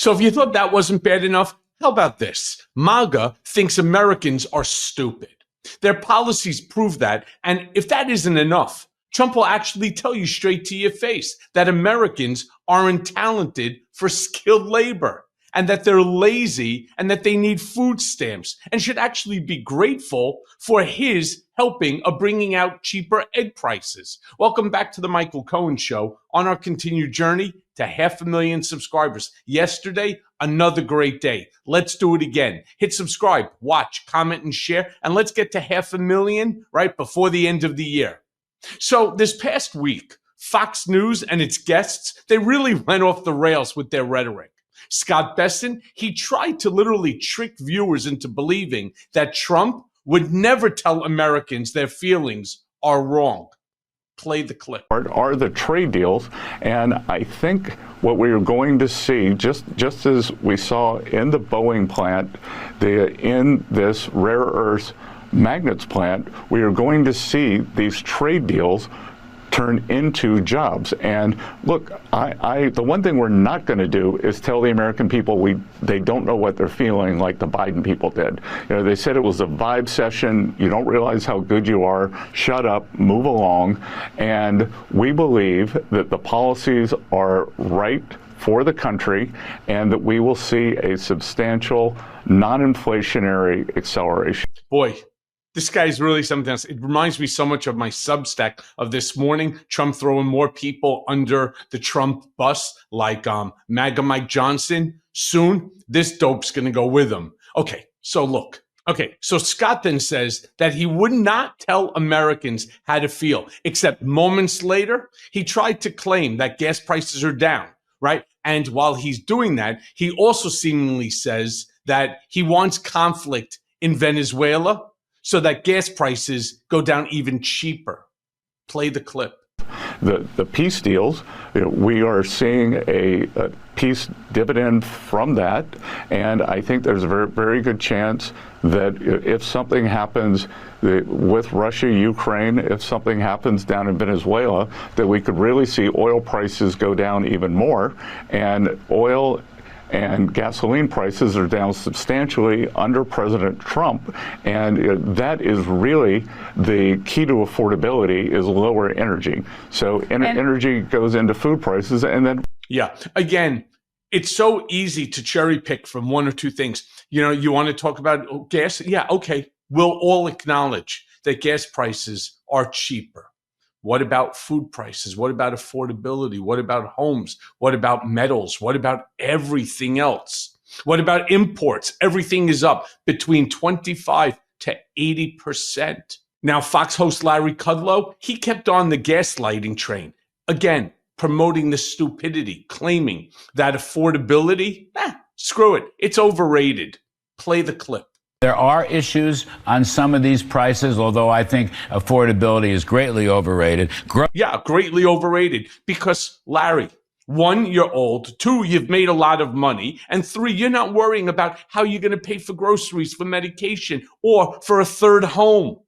So if you thought that wasn't bad enough, how about this? MAGA thinks Americans are stupid. Their policies prove that, and if that isn't enough, Trump will actually tell you straight to your face that Americans aren't talented for skilled labor, and that they're lazy, and that they need food stamps, and should actually be grateful for his helping of bringing out cheaper egg prices. Welcome back to the Michael Cohen Show on our continued journey to 500,000 subscribers. Yesterday, another great day. Let's do it again. Hit subscribe, watch, comment, and share, and let's get to 500,000 right before the end of the year. So this past week, Fox News and its guests, they really went off the rails with their rhetoric. Scott Besson, he tried to literally trick viewers into believing that Trump would never tell Americans their feelings are wrong. Play the clip. Are the trade deals, and I think what we are going to see, just as we saw in the Boeing plant, in this rare earth magnets plant, we are going to see these trade deals turn into jobs. And look, the one thing we're not going to do is tell the American people they don't know what they're feeling like the Biden people did. You know, they said it was a vibe session. You don't realize how good you are. Shut up, move along. And we believe that the policies are right for the country and that we will see a substantial non-inflationary acceleration. Boy, this guy's really something else. It reminds me so much of my Substack of this morning, Trump throwing more people under the Trump bus, like MAGA Mike Johnson. Soon, this dope's going to go with him. Okay, so look. Okay, so Scott then says that he would not tell Americans how to feel, except moments later, he tried to claim that gas prices are down, right? And while he's doing that, he also seemingly says that he wants conflict in Venezuela, so that gas prices go down even cheaper. Play the clip. The peace deals, we are seeing a peace dividend from that, and I think there's a very, very good chance that if something happens with Russia, Ukraine, if something happens down in Venezuela, that we could really see oil prices go down even more, and oil and gasoline prices are down substantially under President Trump. And that is really the key to affordability, is lower energy. So energy goes into food prices, and then... Yeah, again, it's so easy to cherry pick from one or two things. You know, you want to talk about gas? Yeah, okay. We'll all acknowledge that gas prices are cheaper. What about food prices? What about affordability? What about homes? What about metals? What about everything else? What about imports? Everything is up between 25 to 80%. Now, Fox host Larry Kudlow, he kept on the gaslighting train. Again, promoting the stupidity, claiming that affordability, screw it, it's overrated. Play the clip. There are issues on some of these prices, although I think affordability is greatly overrated. Yeah, greatly overrated. Because, Larry, 1, you're old. 2, you've made a lot of money. And 3, you're not worrying about how you're going to pay for groceries, for medication, or for a third home.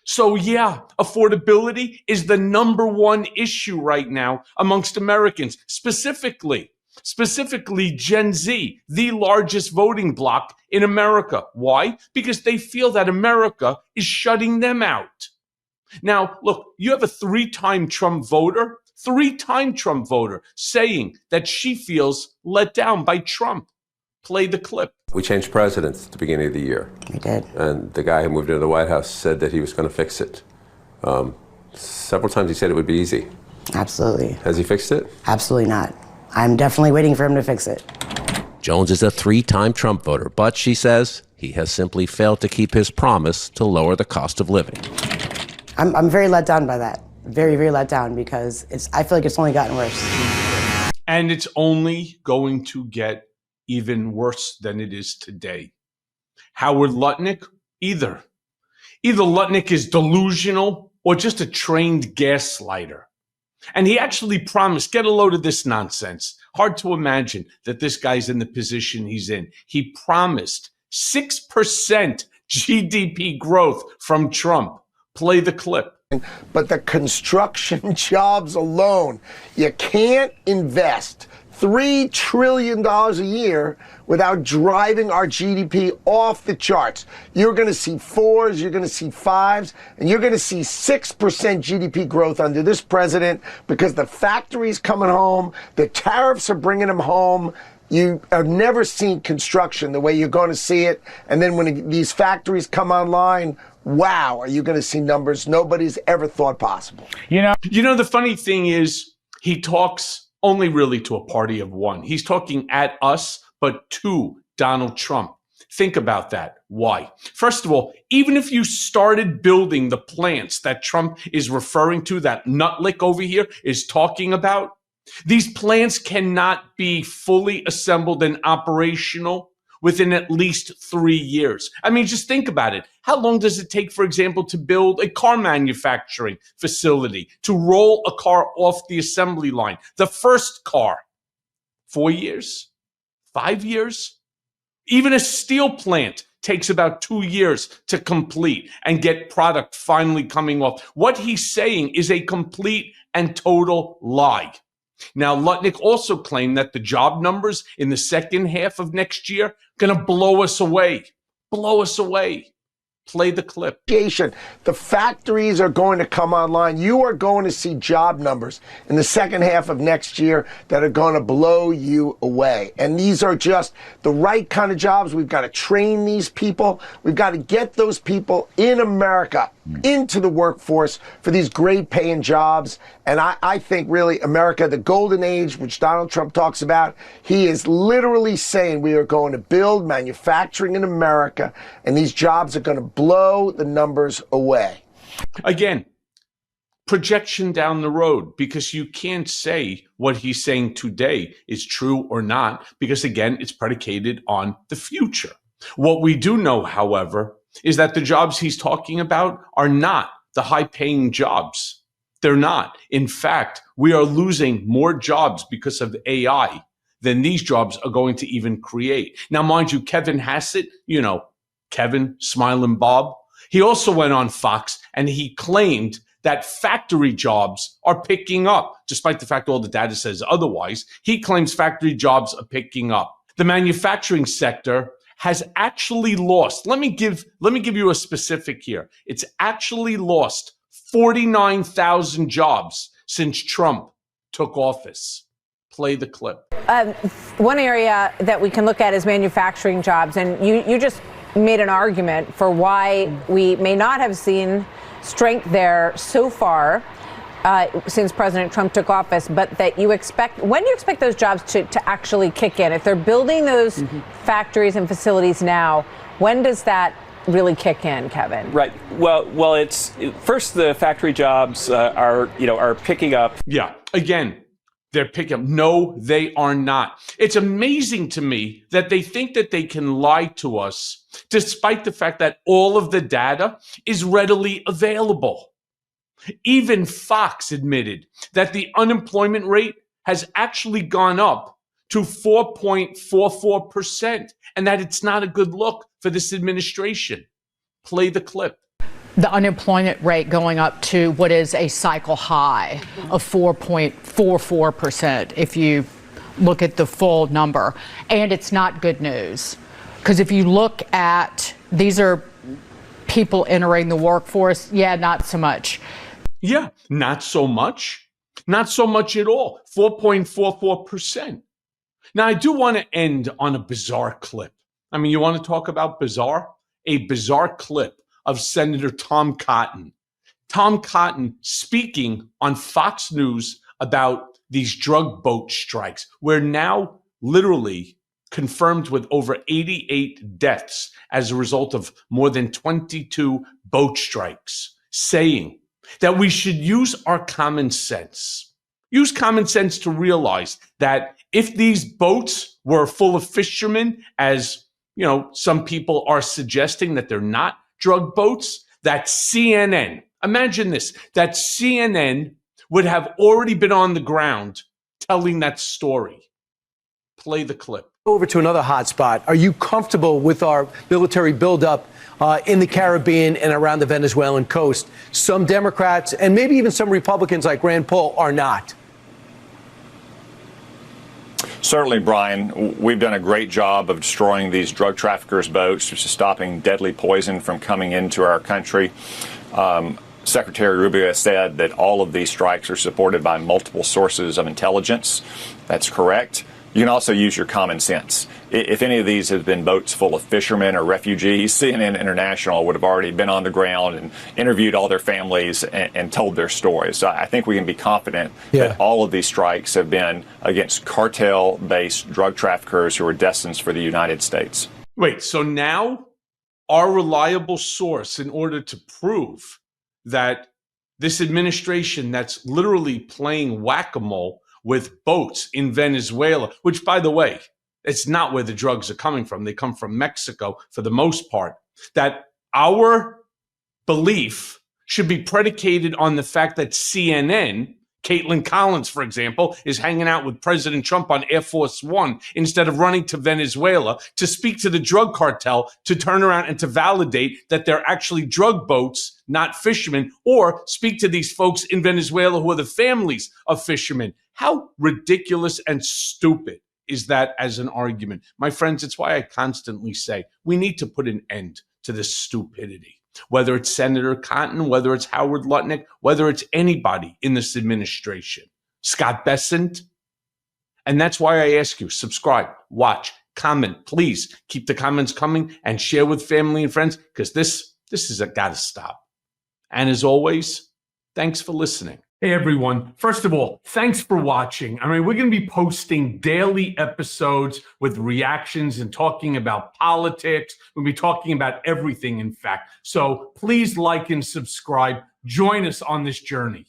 So, yeah, affordability is the #1 issue right now amongst Americans, specifically Gen Z, the largest voting bloc in America. Why? Because they feel that America is shutting them out. Now, look, you have a 3-time Trump voter, saying that she feels let down by Trump. Play the clip. We changed presidents at the beginning of the year. We did. And the guy who moved into the White House said that he was going to fix it. Several times he said it would be easy. Absolutely. Has he fixed it? Absolutely not. I'm definitely waiting for him to fix it. Jones is a 3-time Trump voter, but she says he has simply failed to keep his promise to lower the cost of living. I'm very let down by that. Very, very let down, because I feel like it's only gotten worse. And it's only going to get even worse than it is today. Howard Lutnick, either Lutnick is delusional or just a trained gaslighter. And he actually promised, get a load of this nonsense. Hard to imagine that this guy's in the position he's in. He promised 6% GDP growth from Trump. Play the clip. But the construction jobs alone, you can't invest $3 trillion a year without driving our GDP off the charts. You're going to see 4s, you're going to see 5s, and you're going to see 6% GDP growth under this president because the factory's coming home, the tariffs are bringing them home. You have never seen construction the way you're going to see it. And then when these factories come online, wow, are you going to see numbers nobody's ever thought possible. You know, the funny thing is he talks only really to a party of one. He's talking at us, but to Donald Trump. Think about that. Why? First of all, even if you started building the plants that Trump is referring to, that Nutlick over here is talking about, these plants cannot be fully assembled and operational within at least 3 years. I mean, just think about it. How long does it take, for example, to build a car manufacturing facility, to roll a car off the assembly line? The first car, 4 years, 5 years? Even a steel plant takes about 2 years to complete and get product finally coming off. What he's saying is a complete and total lie. Now, Lutnick also claimed that the job numbers in the second half of next year are going to blow us away. Blow us away. Play the clip. The factories are going to come online. You are going to see job numbers in the second half of next year that are going to blow you away. And these are just the right kind of jobs. We've got to train these people. We've got to get those people in America into the workforce for these great paying jobs. And I think really America, the golden age, which Donald Trump talks about, he is literally saying we are going to build manufacturing in America and these jobs are going to blow the numbers away. Again, projection down the road, because you can't say what he's saying today is true or not, because again, it's predicated on the future. What we do know, however, is that the jobs he's talking about are not the high-paying jobs. They're not. In fact, we are losing more jobs because of AI than these jobs are going to even create. Now, mind you, Kevin Hassett, you know, Kevin, Smiling Bob, he also went on Fox and he claimed that factory jobs are picking up, despite the fact all the data says otherwise. He claims factory jobs are picking up. The manufacturing sector has actually lost, let me give you a specific here. It's actually lost 49,000 jobs since Trump took office. Play the clip. One area that we can look at is manufacturing jobs, and you just made an argument for why we may not have seen strength there so far since President Trump took office, but that you expect, when do you expect those jobs to actually kick in? If they're building those factories and facilities now, when does that really kick in, Kevin? Right. Well, it's first the factory jobs are picking up. Yeah. Again, they're picking up. No, they are not. It's amazing to me that they think that they can lie to us, despite the fact that all of the data is readily available. Even Fox admitted that the unemployment rate has actually gone up to 4.44%, and that it's not a good look for this administration. Play the clip. The unemployment rate going up to what is a cycle high of 4.44% if you look at the full number. And it's not good news, because if you look at, these are people entering the workforce, not so much. Yeah, not so much. Not so much at all. 4.44%. Now, I do want to end on a bizarre clip. I mean, you want to talk about bizarre? A bizarre clip of Senator Tom Cotton. Tom Cotton speaking on Fox News about these drug boat strikes. We're now literally confirmed with over 88 deaths as a result of more than 22 boat strikes, saying that we should use our common sense. Use common sense to realize that if these boats were full of fishermen, as you know, some people are suggesting that they're not drug boats, that CNN, imagine this, that CNN would have already been on the ground telling that story. Play the clip. Over to another hot spot. Are you comfortable with our military buildup in the Caribbean and around the Venezuelan coast? Some Democrats and maybe even some Republicans like Rand Paul are not. Certainly, Brian, we've done a great job of destroying these drug traffickers' boats, which is stopping deadly poison from coming into our country. Secretary Rubio has said that all of these strikes are supported by multiple sources of intelligence. That's correct. You can also use your common sense. If any of these had been boats full of fishermen or refugees, CNN International would have already been on the ground and interviewed all their families and told their stories. So I think we can be confident that all of these strikes have been against cartel-based drug traffickers who are destined for the United States. Wait, so now our reliable source, in order to prove that this administration that's literally playing whack-a-mole with boats in Venezuela, which, by the way, it's not where the drugs are coming from. They come from Mexico for the most part. That our belief should be predicated on the fact that CNN, Caitlin Collins, for example, is hanging out with President Trump on Air Force One instead of running to Venezuela to speak to the drug cartel, to turn around and to validate that they're actually drug boats, not fishermen, or speak to these folks in Venezuela who are the families of fishermen. How ridiculous and stupid is that as an argument? My friends, it's why I constantly say we need to put an end to this stupidity. Whether it's Senator Cotton, whether it's Howard Lutnick, whether it's anybody in this administration, Scott Bessent. And that's why I ask you, subscribe, watch, comment. Please keep the comments coming and share with family and friends, because this has got to stop. And as always, thanks for listening. Hey, everyone. First of all, thanks for watching. I mean, we're going to be posting daily episodes with reactions and talking about politics. We'll be talking about everything, in fact. So please like and subscribe. Join us on this journey.